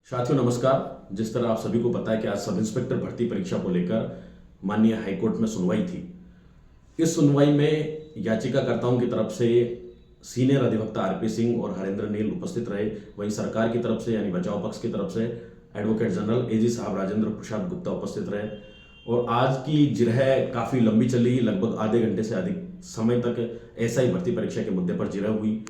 साथियों नमस्कार। जिस तरह आप सभी को पता है कि आज सब इंस्पेक्टर भर्ती परीक्षा को लेकर माननीय हाईकोर्ट में सुनवाई थी। इस सुनवाई में याचिकाकर्ताओं की तरफ से सीनियर अधिवक्ता आरपी सिंह और हरेंद्र नील उपस्थित रहे। वहीं सरकार की तरफ से यानी बचाव पक्ष की तरफ से एडवोकेट जनरल एजी साहब राजेंद्र प्रसाद गुप्ता उपस्थित रहे। और आज की जिरह काफ़ी लंबी चली, लगभग आधे घंटे से अधिक समय तक एसआई भर्ती परीक्षा के मुद्दे पर जिरह हुई।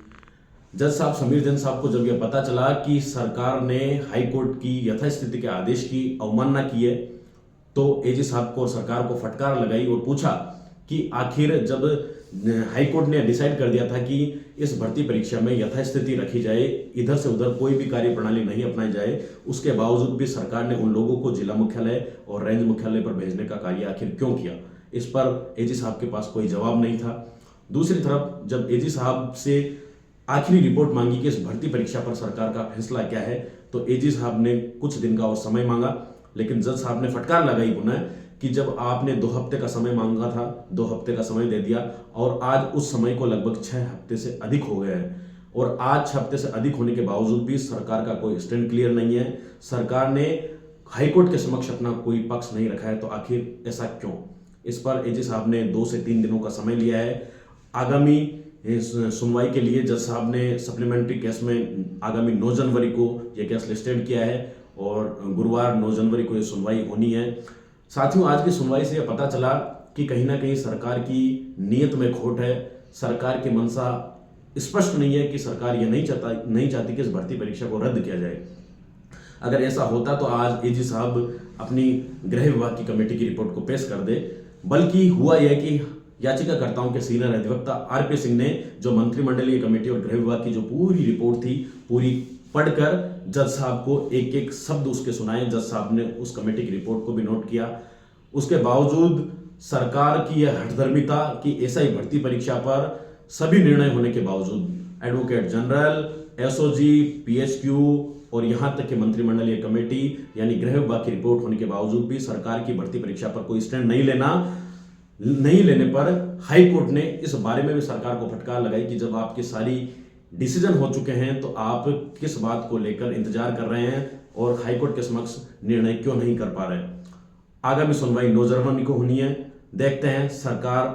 जज साहब समीर जैन साहब को जब यह पता चला कि सरकार ने हाई कोर्ट की यथास्थिति के आदेश की अवमानना की है, तो एजी साहब को और सरकार को फटकार लगाई और पूछा कि आखिर जब हाई कोर्ट ने डिसाइड कर दिया था कि इस भर्ती परीक्षा में यथास्थिति रखी जाए, इधर से उधर कोई भी कार्य प्रणाली नहीं अपनाई जाए, उसके बावजूद भी सरकार ने उन लोगों को जिला मुख्यालय और रेंज मुख्यालय पर भेजने का कार्य आखिर क्यों किया? इस पर एजी साहब के पास कोई जवाब नहीं था। दूसरी तरफ जब एजी साहब से आखिरी रिपोर्ट मांगी कि इस भर्ती परीक्षा पर सरकार का फैसला क्या है, तो एजी साहब ने कुछ दिन का और समय मांगा। लेकिन जज साहब ने फटकार लगाई पुनः कि जब आपने 2 हफ्ते का समय मांगा था, 2 हफ्ते का समय दे दिया और आज उस समय को लगभग 6 हफ्ते से अधिक हो गए हैं। और आज 6 हफ्ते से अधिक होने के बावजूद भी सरकार का कोई स्टैंड क्लियर नहीं है। सरकार ने हाईकोर्ट के समक्ष अपना कोई पक्ष नहीं रखा है, तो आखिर ऐसा क्यों? इस पर एजी साहब ने 2 से 3 दिनों का समय लिया है। आगामी इस सुनवाई के लिए जज साहब ने सप्लीमेंट्री केस में आगामी 9 जनवरी को यह केस लिस्टेड किया है और गुरुवार 9 जनवरी को यह सुनवाई होनी है। साथियों, आज की सुनवाई से यह पता चला कि कहीं ना कहीं सरकार की नीयत में खोट है। सरकार की मंशा स्पष्ट नहीं है कि सरकार यह नहीं चाहती कि इस भर्ती परीक्षा को रद्द किया जाए। अगर ऐसा होता तो आज एजी साहब अपनी गृह विभाग की कमेटी की रिपोर्ट को पेश कर दे। बल्कि हुआ यह कि याचिकाकर्ताओं के सीनियर अधिवक्ता आरपी सिंह ने जो मंत्रिमंडलीय कमेटी और गृह विभाग की जो पूरी रिपोर्ट थी, पूरी पढ़कर जज साहब को एक एक शब्द उसके सुनाए। जज साहब ने उस कमेटी की रिपोर्ट को भी नोट किया। उसके बावजूद सरकार की यह हठधर्मिता कि एसआई भर्ती परीक्षा पर सभी निर्णय होने के बावजूद एडवोकेट जनरल, एसओजी, पीएचक्यू और यहां तक कि मंत्रिमंडलीय कमेटी यानी गृह विभाग की रिपोर्ट होने के बावजूद भी सरकार की भर्ती परीक्षा पर कोई स्टैंड नहीं लेने पर हाई कोर्ट ने इस बारे में भी सरकार को फटकार लगाई कि जब आपके सारी डिसीजन हो चुके हैं तो आप किस बात को लेकर इंतजार कर रहे हैं और हाई कोर्ट के समक्ष निर्णय क्यों नहीं कर पा रहे। आगामी सुनवाई 9 जनवरी को होनी है। देखते हैं सरकार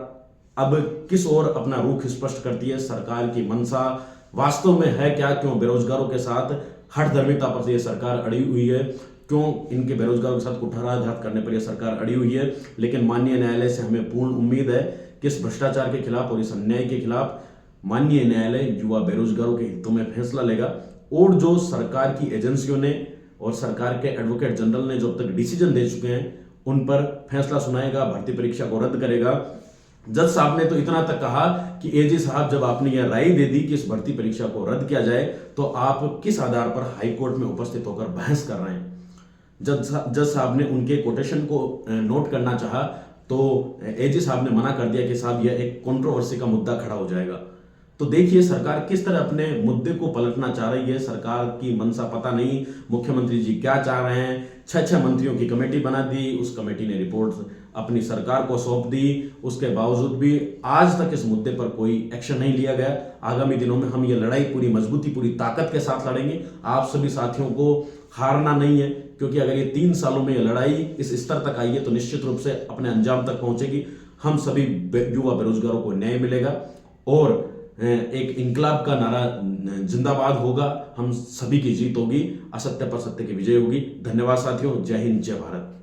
अब किस ओर अपना रुख स्पष्ट करती है। सरकार की मंशा वास्तव में है क्या? क्यों बेरोजगारों के साथ हठधर्मिता पर यह सरकार अड़ी हुई है? क्यों इनके बेरोजगारों के साथ कुठाराघात करने पर यह सरकार अड़ी हुई है? लेकिन माननीय न्यायालय से हमें पूर्ण उम्मीद है कि इस भ्रष्टाचार के खिलाफ और इस अन्याय के खिलाफ माननीय न्यायालय युवा बेरोजगारों के हितों में फैसला लेगा। और जो सरकार की एजेंसियों ने और सरकार के एडवोकेट जनरल ने जो अब तक डिसीजन दे चुके हैं उन पर फैसला सुनाएगा, भर्ती परीक्षा को रद्द करेगा। जज साहब ने तो इतना तक कहा कि एजी साहब, जब आपने यह राय दे दी कि इस भर्ती परीक्षा को रद्द किया जाए तो आप किस आधार पर हाईकोर्ट में उपस्थित होकर बहस कर रहे हैं? जज साहब ने उनके कोटेशन को नोट करना चाहा तो एजी साहब ने मना कर दिया कि साहब यह एक कंट्रोवर्सी का मुद्दा खड़ा हो जाएगा। तो देखिए सरकार किस तरह अपने मुद्दे को पलटना चाह रही है। सरकार की मंशा पता नहीं, मुख्यमंत्री जी क्या चाह रहे हैं। 6 मंत्रियों की कमेटी बना दी, उस कमेटी ने रिपोर्ट अपनी सरकार को सौंप दी। उसके बावजूद भी आज तक इस मुद्दे पर कोई एक्शन नहीं लिया गया। आगामी दिनों में हम ये लड़ाई पूरी मजबूती, पूरी ताकत के साथ लड़ेंगे। आप सभी साथियों को हारना नहीं है, क्योंकि अगर ये 3 सालों में ये लड़ाई इस स्तर तक आई है तो निश्चित रूप से अपने अंजाम तक पहुंचेगी। हम सभी युवा बेरोजगारों को न्याय मिलेगा और एक इंकलाब का नारा जिंदाबाद होगा। हम सभी की जीत होगी, असत्य पर सत्य की विजय होगी। धन्यवाद साथियों। जय हिंद, जय भारत।